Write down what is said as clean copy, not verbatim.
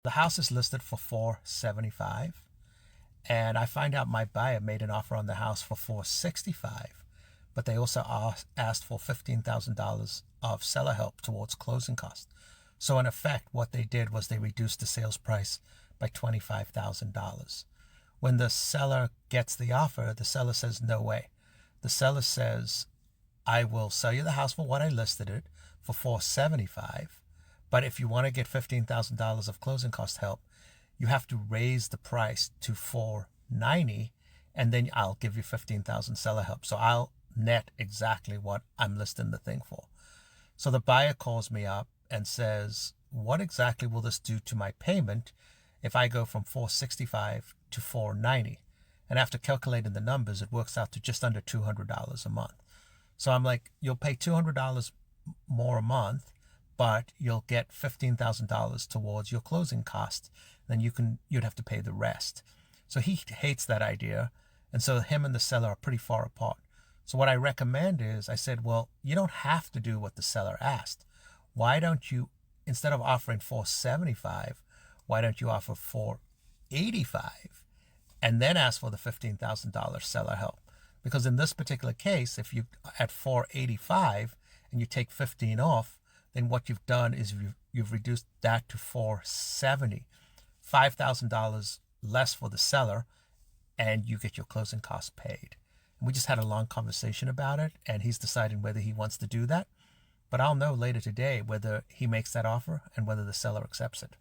The house is listed for 475, and I find out my buyer made an offer on the house for 465, but they also asked for $15,000 of seller help towards closing costs. So in effect, what they did was they reduced the sales price by $25,000. When the seller gets the offer, the seller says, no way. The seller says, I will sell you the house for what I listed it for 475, but if you want to get $15,000 of closing cost help, you have to raise the price to 490, and then I'll give you 15,000 seller help. So I'll net exactly what I'm listing the thing for. So the buyer calls me up and says, what exactly will this do to my payment if I go from 465 to 490? And after calculating the numbers, it works out to just under $200 a month. So I'm like, you'll pay $200 more a month, but you'll get $15,000 towards your closing costs. Then you'd have to pay the rest. So he hates that idea. And so him and the seller are pretty far apart. So what I recommend is, I said, well, you don't have to do what the seller asked. Why don't you, instead of offering 475, why don't you offer 485 and then ask for the $15,000 seller help? Because in this particular case, if you at 485 and you take 15 off, then what you've done is you've reduced that to 470, $5,000 less for the seller, and you get your closing costs paid. And we just had a long conversation about it, and he's deciding whether he wants to do that. But I'll know later today whether he makes that offer and whether the seller accepts it.